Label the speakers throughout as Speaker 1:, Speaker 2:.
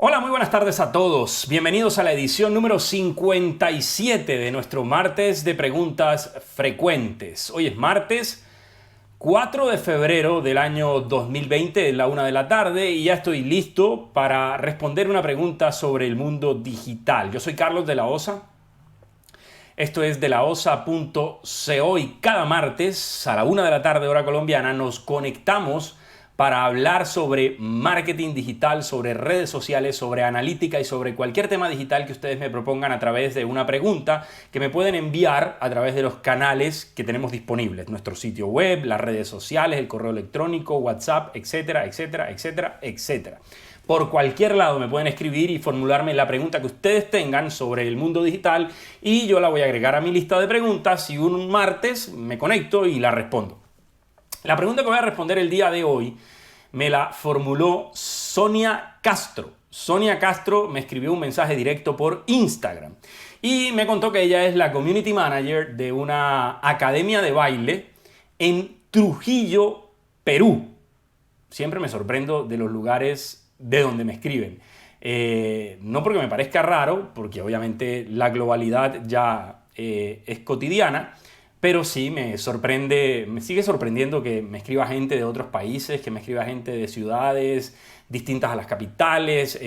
Speaker 1: Hola, muy buenas tardes a todos. Bienvenidos a la edición número 57 de nuestro martes de preguntas frecuentes. Hoy es martes 4 de febrero del año 2020, es la 1 de la tarde, y ya estoy listo para responder una pregunta sobre el mundo digital. Yo soy Carlos de la Osa. Esto es delaosa.co y cada martes a la 1 de la tarde, hora colombiana, nos conectamos para hablar sobre marketing digital, sobre redes sociales, sobre analítica y sobre cualquier tema digital que ustedes me propongan a través de una pregunta que me pueden enviar a través de los canales que tenemos disponibles, nuestro sitio web, las redes sociales, el correo electrónico, WhatsApp, etcétera, etcétera, etcétera, etcétera. Por cualquier lado me pueden escribir y formularme la pregunta que ustedes tengan sobre el mundo digital y yo la voy a agregar a mi lista de preguntas y un martes me conecto y la respondo. La pregunta que voy a responder el día de hoy me la formuló Sonia Castro. Sonia Castro me escribió un mensaje directo por Instagram y me contó que ella es la community manager de una academia de baile en Trujillo, Perú. Siempre me sorprendo de los lugares de donde me escriben. No porque me parezca raro, porque obviamente la globalidad ya es cotidiana, pero sí me sorprende, me sigue sorprendiendo que me escriba gente de otros países, que me escriba gente de ciudades distintas a las capitales.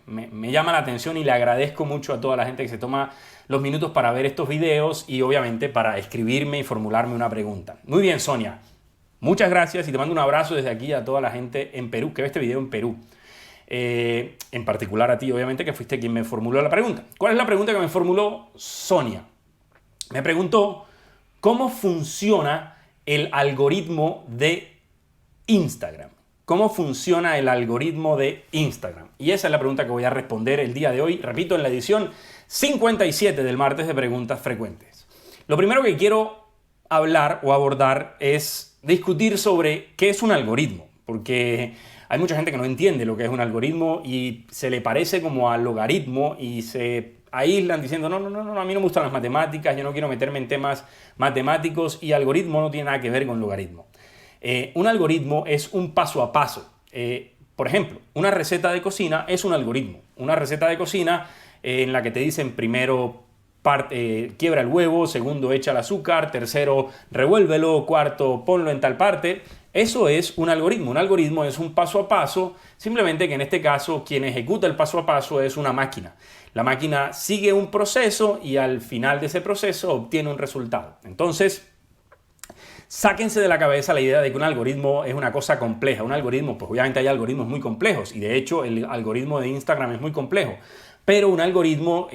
Speaker 1: Me llama la atención y le agradezco mucho a toda la gente que se toma los minutos para ver estos videos y obviamente para escribirme y formularme una pregunta. Muy bien, Sonia. Muchas gracias y te mando un abrazo desde aquí a toda la gente en Perú, que ve este video en Perú. En particular a ti, obviamente, que fuiste quien me formuló la pregunta. ¿Cuál es la pregunta que me formuló Sonia? Me preguntó ¿cómo funciona el algoritmo de Instagram? ¿Cómo funciona el algoritmo de Instagram? Y esa es la pregunta que voy a responder el día de hoy, repito, en la edición 57 del martes de preguntas frecuentes. Lo primero que quiero hablar o abordar es discutir sobre qué es un algoritmo, porque hay mucha gente que no entiende lo que es un algoritmo y se le parece como al logaritmo y se aíslan diciendo no, a mí no me gustan las matemáticas, yo no quiero meterme en temas matemáticos y algoritmo no tiene nada que ver con logaritmo. Un algoritmo es un paso a paso. Por ejemplo, una receta de cocina es un algoritmo. Una receta de cocina en la que te dicen primero quiebra el huevo, segundo echa el azúcar, tercero revuélvelo, cuarto ponlo en tal parte. Eso es un algoritmo. Un algoritmo es un paso a paso, simplemente que en este caso quien ejecuta el paso a paso es una máquina. La máquina sigue un proceso y al final de ese proceso obtiene un resultado. Entonces, sáquense de la cabeza la idea de que un algoritmo es una cosa compleja. Un algoritmo, pues obviamente hay algoritmos muy complejos y de hecho el algoritmo de Instagram es muy complejo, pero un algoritmo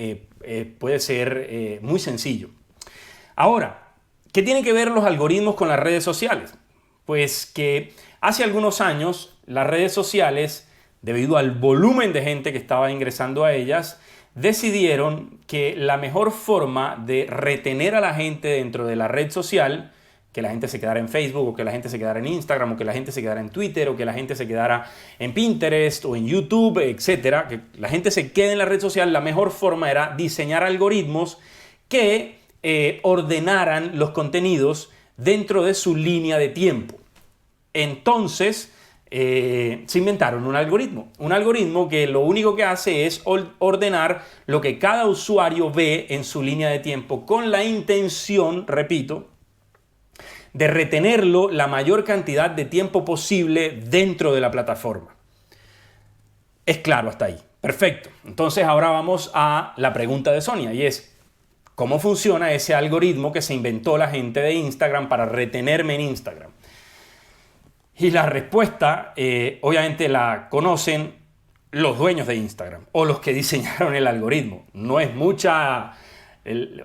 Speaker 1: puede ser muy sencillo. Ahora, ¿qué tienen que ver los algoritmos con las redes sociales? Pues que hace algunos años las redes sociales, debido al volumen de gente que estaba ingresando a ellas, decidieron que la mejor forma de retener a la gente dentro de la red social, que la gente se quedara en Facebook o que la gente se quedara en Instagram o que la gente se quedara en Twitter o que la gente se quedara en Pinterest o en YouTube, etcétera, que la gente se quede en la red social, la mejor forma era diseñar algoritmos que ordenaran los contenidos dentro de su línea de tiempo. Entonces se inventaron un algoritmo que lo único que hace es ordenar lo que cada usuario ve en su línea de tiempo con la intención, repito, de retenerlo la mayor cantidad de tiempo posible dentro de la plataforma. Es claro hasta ahí. Perfecto. Entonces ahora vamos a la pregunta de Sonia y es ¿cómo funciona ese algoritmo que se inventó la gente de Instagram para retenerme en Instagram? Y la respuesta, obviamente la conocen los dueños de Instagram o los que diseñaron el algoritmo. No es mucha,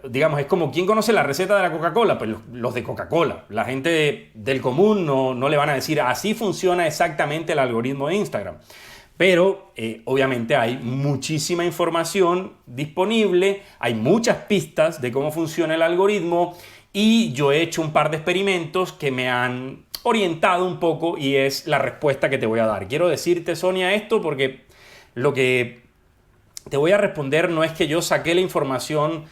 Speaker 1: digamos, es como ¿quién conoce la receta de la Coca-Cola? Pues los de Coca-Cola. La gente del común no le van a decir así funciona exactamente el algoritmo de Instagram. Pero obviamente hay muchísima información disponible, hay muchas pistas de cómo funciona el algoritmo y yo he hecho un par de experimentos que me han orientado un poco y es la respuesta que te voy a dar. Quiero decirte, Sonia, esto porque lo que te voy a responder no es que yo saqué la información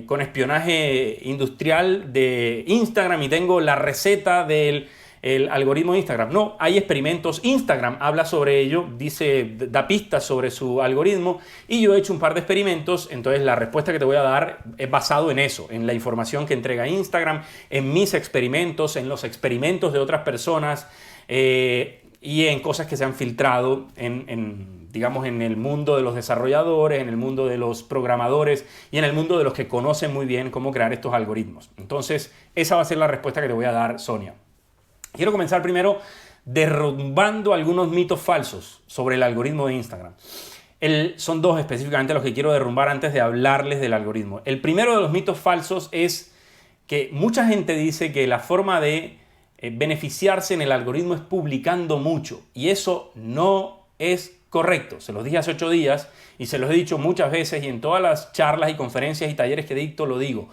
Speaker 1: con espionaje industrial de Instagram y tengo la receta del el algoritmo de Instagram. No, hay experimentos. Instagram habla sobre ello, da pistas sobre su algoritmo y yo he hecho un par de experimentos. Entonces la respuesta que te voy a dar es basado en eso, en la información que entrega Instagram, en mis experimentos, en los experimentos de otras personas y en cosas que se han filtrado digamos, en el mundo de los desarrolladores, en el mundo de los programadores y en el mundo de los que conocen muy bien cómo crear estos algoritmos. Entonces, esa va a ser la respuesta que te voy a dar, Sonia. Quiero comenzar primero derrumbando algunos mitos falsos sobre el algoritmo de Instagram. Son dos específicamente los que quiero derrumbar antes de hablarles del algoritmo. El primero de los mitos falsos es que mucha gente dice que la forma de beneficiarse en el algoritmo es publicando mucho, y eso no es correcto. Se los dije hace 8 días y se los he dicho muchas veces, y en todas las charlas y conferencias y talleres que dicto lo digo.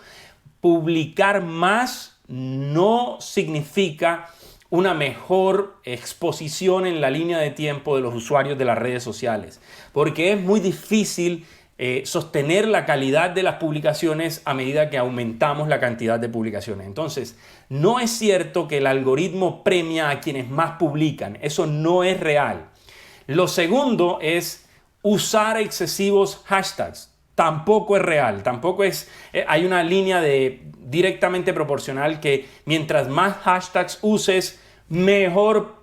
Speaker 1: Publicar más no significa una mejor exposición en la línea de tiempo de los usuarios de las redes sociales, porque es muy difícil sostener la calidad de las publicaciones a medida que aumentamos la cantidad de publicaciones. Entonces, no es cierto que el algoritmo premia a quienes más publican. Eso no es real. Lo segundo es usar excesivos hashtags. Tampoco es real, tampoco es... hay una línea directamente proporcional que mientras más hashtags uses, mejor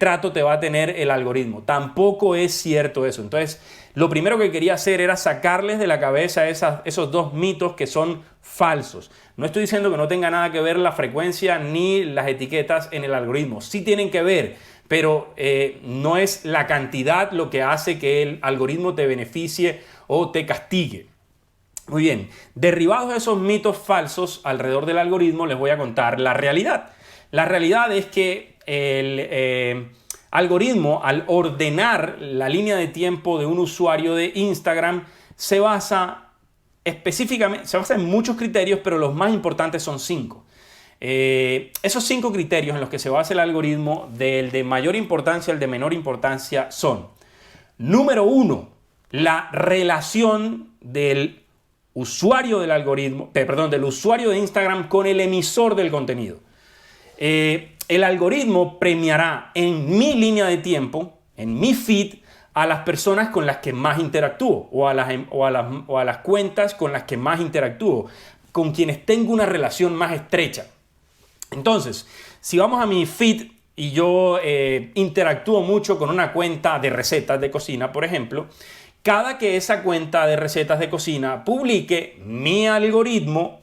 Speaker 1: trato te va a tener el algoritmo. Tampoco es cierto eso. Entonces, lo primero que quería hacer era sacarles de la cabeza esos dos mitos que son falsos. No estoy diciendo que no tenga nada que ver la frecuencia ni las etiquetas en el algoritmo. Sí tienen que ver, pero no es la cantidad lo que hace que el algoritmo te beneficie o te castigue. Muy bien, derribados esos mitos falsos alrededor del algoritmo, les voy a contar la realidad. La realidad es que el algoritmo, al ordenar la línea de tiempo de un usuario de Instagram, se basa en muchos criterios, pero los más importantes son 5. Esos 5 criterios en los que se basa el algoritmo, del de mayor importancia al de menor importancia, son: número 1, la relación del usuario del algoritmo, del usuario de Instagram con el emisor del contenido. El algoritmo premiará en mi línea de tiempo, en mi feed, a las personas con las que más interactúo o a las cuentas con las que más interactúo, con quienes tengo una relación más estrecha. Entonces, si vamos a mi feed y yo interactúo mucho con una cuenta de recetas de cocina, por ejemplo, cada que esa cuenta de recetas de cocina publique, mi algoritmo,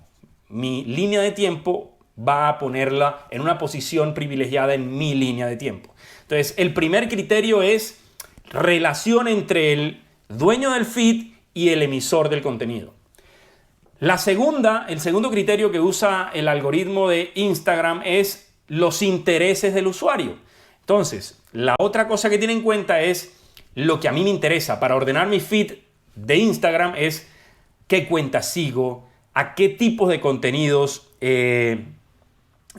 Speaker 1: mi línea de tiempo, va a ponerla en una posición privilegiada en mi línea de tiempo. Entonces, el primer criterio es relación entre el dueño del feed y el emisor del contenido. El segundo criterio que usa el algoritmo de Instagram es los intereses del usuario. Entonces, la otra cosa que tiene en cuenta es lo que a mí me interesa. Para ordenar mi feed de Instagram es qué cuentas sigo, a qué tipos de contenidos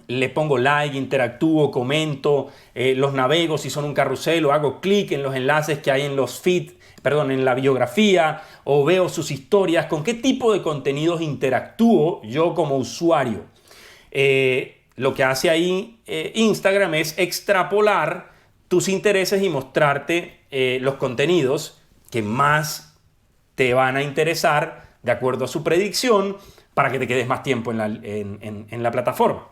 Speaker 1: le pongo like, interactúo, comento, los navego si son un carrusel, o hago clic en los enlaces que hay en los feed, en la biografía, o veo sus historias. ¿Con qué tipo de contenidos interactúo yo como usuario? Lo que hace ahí Instagram es extrapolar tus intereses y mostrarte los contenidos que más te van a interesar de acuerdo a su predicción, para que te quedes más tiempo en la plataforma.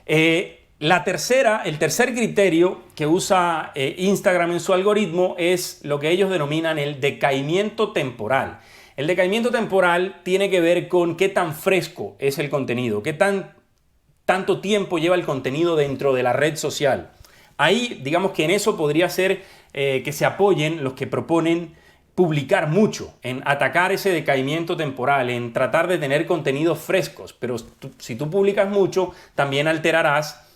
Speaker 1: El tercer criterio que usa Instagram en su algoritmo es lo que ellos denominan el decaimiento temporal. El decaimiento temporal tiene que ver con qué tan fresco es el contenido, qué tanto tiempo lleva el contenido dentro de la red social. Ahí, digamos que en eso podría ser que se apoyen los que proponen publicar mucho, en atacar ese decaimiento temporal, en tratar de tener contenidos frescos. Pero si tú publicas mucho, también alterarás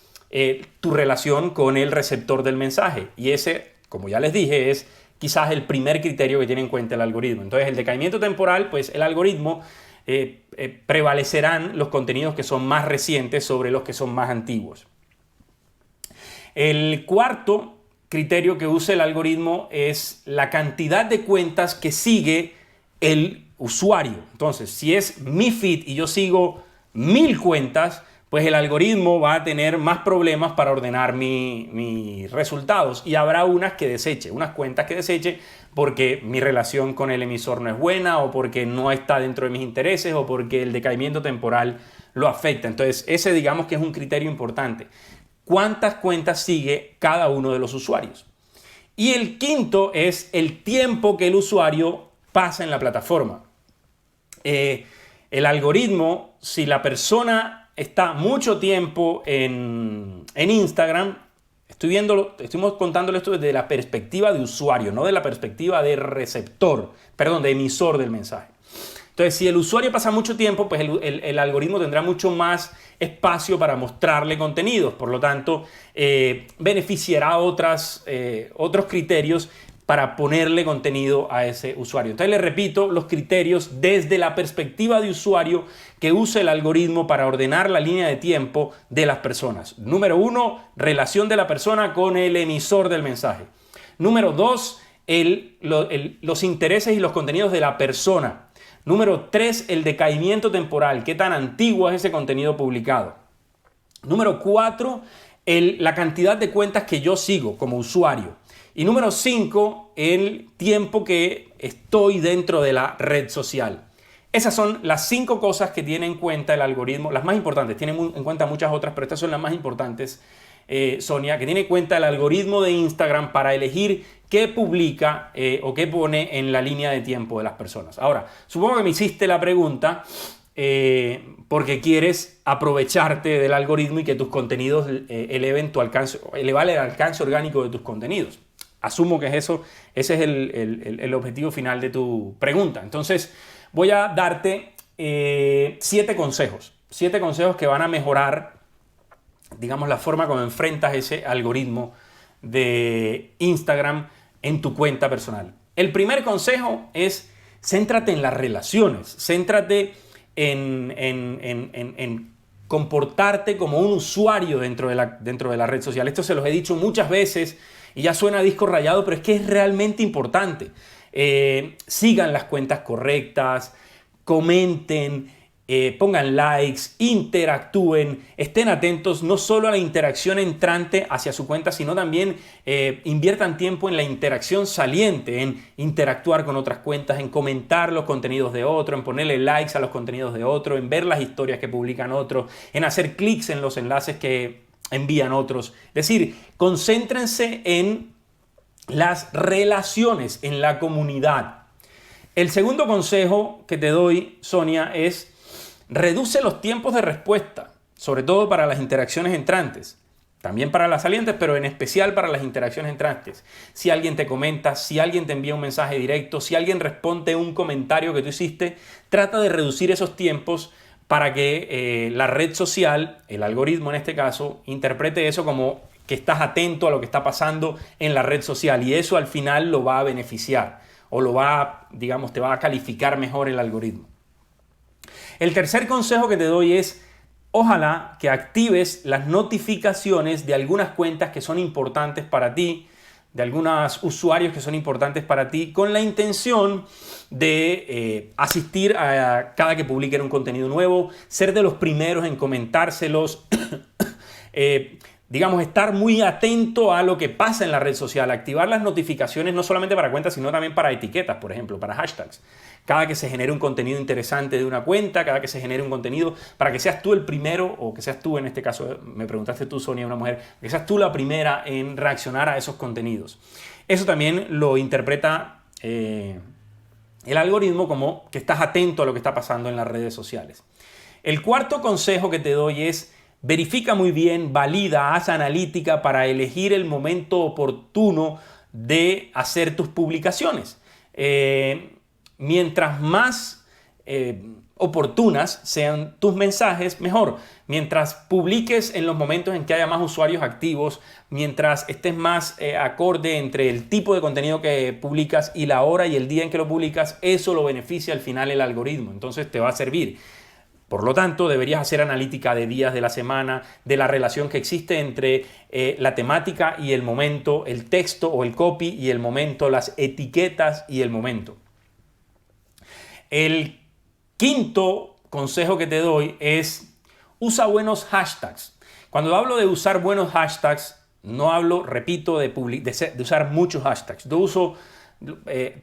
Speaker 1: tu relación con el receptor del mensaje. Y ese, como ya les dije, es quizás el primer criterio que tiene en cuenta el algoritmo. Entonces, el decaimiento temporal, pues el algoritmo prevalecerán los contenidos que son más recientes sobre los que son más antiguos. El cuarto criterio que usa el algoritmo es la cantidad de cuentas que sigue el usuario. Entonces, si es mi feed y yo sigo 1000 cuentas, pues el algoritmo va a tener más problemas para ordenar mis resultados, y habrá unas cuentas que deseche porque mi relación con el emisor no es buena, o porque no está dentro de mis intereses, o porque el decaimiento temporal lo afecta. Entonces ese, digamos que es un criterio importante. ¿Cuántas cuentas sigue cada uno de los usuarios? Y el quinto es el tiempo que el usuario pasa en la plataforma. El algoritmo, si la persona está mucho tiempo en Instagram, estoy contándole esto desde la perspectiva de usuario, no de la perspectiva de de emisor del mensaje. Entonces, si el usuario pasa mucho tiempo, pues el algoritmo tendrá mucho más espacio para mostrarle contenidos. Por lo tanto, beneficiará otros criterios para ponerle contenido a ese usuario. Entonces, le repito los criterios desde la perspectiva de usuario que usa el algoritmo para ordenar la línea de tiempo de las personas. Número 1, relación de la persona con el emisor del mensaje. Número 2, los intereses y los contenidos de la persona. Número 3, el decaimiento temporal, qué tan antiguo es ese contenido publicado. Número 4, la cantidad de cuentas que yo sigo como usuario. Y número 5, el tiempo que estoy dentro de la red social. Esas son las 5 cosas que tiene en cuenta el algoritmo, las más importantes. Tiene en cuenta muchas otras, pero estas son las más importantes, Sonia, que tiene en cuenta el algoritmo de Instagram para elegir qué publica o qué pone en la línea de tiempo de las personas. Ahora, supongo que me hiciste la pregunta porque quieres aprovecharte del algoritmo y que tus contenidos eleven el alcance orgánico de tus contenidos. Asumo que ese es el objetivo final de tu pregunta. Entonces, voy a darte 7 consejos. 7 consejos que van a mejorar, digamos, la forma como enfrentas ese algoritmo de Instagram en tu cuenta personal. El primer consejo es: céntrate en las relaciones, céntrate en comportarte como un usuario dentro de la red social. Esto se los he dicho muchas veces y ya suena a disco rayado, pero es que es realmente importante. Sigan las cuentas correctas, comenten, pongan likes, interactúen, estén atentos no solo a la interacción entrante hacia su cuenta, sino también inviertan tiempo en la interacción saliente, en interactuar con otras cuentas, en comentar los contenidos de otro, en ponerle likes a los contenidos de otro, en ver las historias que publican otros, en hacer clics en los enlaces que envían otros. Es decir, concéntrense en las relaciones, en la comunidad. El segundo consejo que te doy, Sonia, es: reduce los tiempos de respuesta, sobre todo para las interacciones entrantes. También para las salientes, pero en especial para las interacciones entrantes. Si alguien te comenta, si alguien te envía un mensaje directo, si alguien responde un comentario que tú hiciste, trata de reducir esos tiempos para que la red social, el algoritmo en este caso, interprete eso como que estás atento a lo que está pasando en la red social, y eso al final lo va a beneficiar o te va a calificar mejor el algoritmo. El tercer consejo que te doy es: ojalá que actives las notificaciones de algunas cuentas que son importantes para ti, de algunos usuarios que son importantes para ti, con la intención de asistir a cada que publiquen un contenido nuevo, ser de los primeros en comentárselos, estar muy atento a lo que pasa en la red social, activar las notificaciones no solamente para cuentas, sino también para etiquetas, por ejemplo, para hashtags. Cada que se genere un contenido interesante de una cuenta, cada que se genere un contenido, para que seas tú el primero, o que seas tú, en este caso, me preguntaste tú, Sonia, una mujer, que seas tú la primera en reaccionar a esos contenidos. Eso también lo interpreta el algoritmo como que estás atento a lo que está pasando en las redes sociales. El cuarto consejo que te doy es: verifica muy bien, valida, haz analítica para elegir el momento oportuno de hacer tus publicaciones. Mientras más oportunas sean tus mensajes, mejor. Mientras publiques en los momentos en que haya más usuarios activos, mientras estés más acorde entre el tipo de contenido que publicas y la hora y el día en que lo publicas, eso lo beneficia al final el algoritmo. Entonces te va a servir. Por lo tanto, deberías hacer analítica de días de la semana, de la relación que existe entre la temática y el momento, el texto o el copy y el momento, las etiquetas y el momento. El quinto consejo que te doy es: usa buenos hashtags. Cuando hablo de usar buenos hashtags, no hablo, repito, de usar muchos hashtags. Yo uso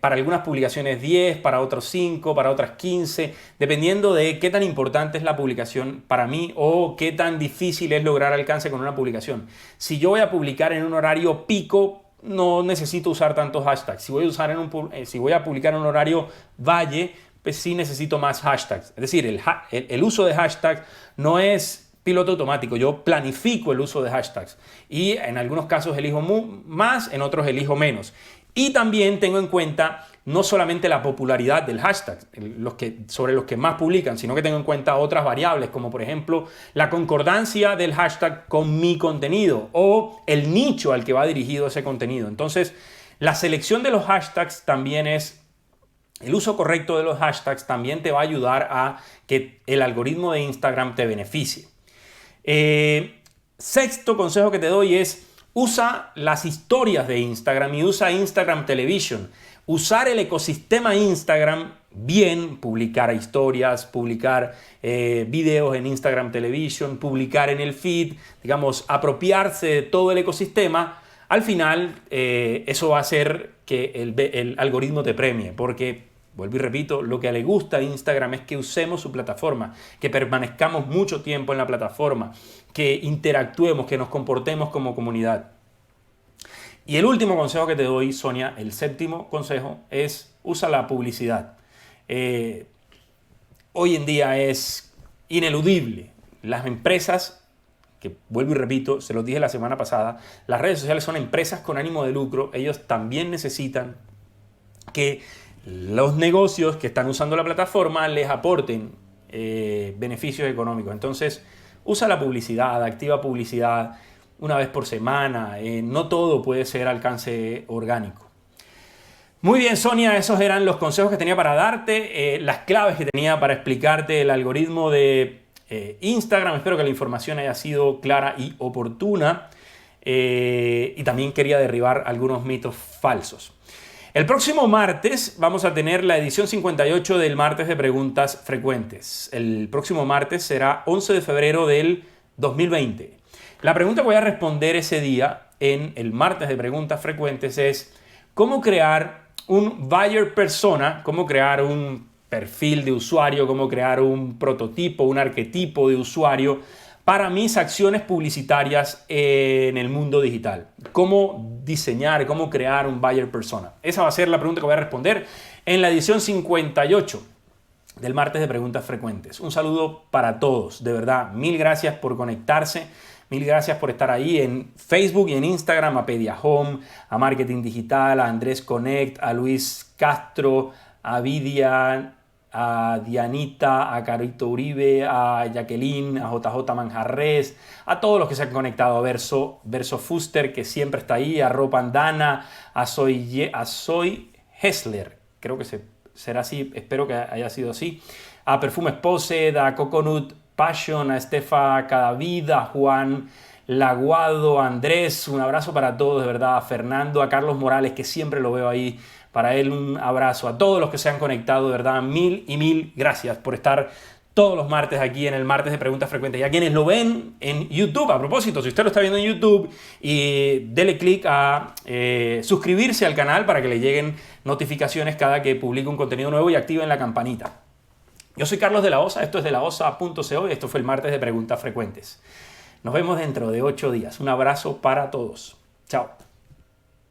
Speaker 1: para algunas publicaciones 10, para otros 5, para otras 15, dependiendo de qué tan importante es la publicación para mí o qué tan difícil es lograr alcance con una publicación. Si yo voy a publicar en un horario pico, no necesito usar tantos hashtags. Si voy a publicar en un horario valle, pues sí necesito más hashtags. Es decir, el uso de hashtags no es piloto automático. Yo planifico el uso de hashtags y en algunos casos elijo más, en otros elijo menos. Y también tengo en cuenta no solamente la popularidad del hashtag, sobre los que más publican, sino que tengo en cuenta otras variables, como por ejemplo la concordancia del hashtag con mi contenido o el nicho al que va dirigido ese contenido. Entonces, la selección de los hashtags también el uso correcto de los hashtags también te va a ayudar a que el algoritmo de Instagram te beneficie. Sexto consejo que te doy es: usa las historias de Instagram y usa Instagram Television. Usar el ecosistema Instagram bien, publicar historias, publicar videos en Instagram Television, publicar en el feed, digamos, apropiarse de todo el ecosistema. Al final, eso va a hacer que el algoritmo te premie, porque, vuelvo y repito, lo que le gusta a Instagram es que usemos su plataforma, que permanezcamos mucho tiempo en la plataforma, que interactuemos, que nos comportemos como comunidad. Y el último consejo que te doy, Sonia, el séptimo consejo, es usa la publicidad. Hoy en día es ineludible. Las empresas, que vuelvo y repito, se los dije la semana pasada, las redes sociales son empresas con ánimo de lucro. Ellos también necesitan que los negocios que están usando la plataforma les aporten beneficios económicos. Entonces, usa la publicidad, activa publicidad una vez por semana. No todo puede ser alcance orgánico. Muy bien, Sonia, esos eran los consejos que tenía para darte, las claves que tenía para explicarte el algoritmo de Instagram. Espero que la información haya sido clara y oportuna. Y también quería derribar algunos mitos falsos. El próximo martes vamos a tener la edición 58 del martes de preguntas frecuentes. El próximo martes será 11 de febrero del 2020. La pregunta que voy a responder ese día en el martes de preguntas frecuentes es: ¿cómo crear un buyer persona? ¿Cómo crear un perfil de usuario? ¿Cómo crear un prototipo, un arquetipo de usuario para mis acciones publicitarias en el mundo digital? ¿Cómo diseñar, cómo crear un buyer persona? Esa va a ser la pregunta que voy a responder en la edición 58 del martes de preguntas frecuentes. Un saludo para todos, de verdad. Mil gracias por conectarse. Mil gracias por estar ahí en Facebook y en Instagram, a Pediahome, a Marketing Digital, a Andrés Connect, a Luis Castro, a Vidia, a Dianita, a Carito Uribe, a Jacqueline, a JJ Manjarres, a todos los que se han conectado, a Verso Fuster, que siempre está ahí, a Ropandana, a Soy Hessler, creo que será así, espero que haya sido así, a Perfumes Posed, a Coconut Passion, a Estefa Cadavid, a Juan Laguado, a Andrés, un abrazo para todos, de verdad, a Fernando, a Carlos Morales, que siempre lo veo ahí, para él un abrazo, a todos los que se han conectado, de verdad, mil y mil gracias por estar todos los martes aquí en el martes de preguntas frecuentes. Y a quienes lo ven en YouTube, a propósito, si usted lo está viendo en YouTube, y dele clic a suscribirse al canal para que le lleguen notificaciones cada que publique un contenido nuevo y activen la campanita. Yo soy Carlos de la Osa, esto es de laosa.co y esto fue el martes de preguntas frecuentes. Nos vemos dentro de 8 días. Un abrazo para todos. Chao.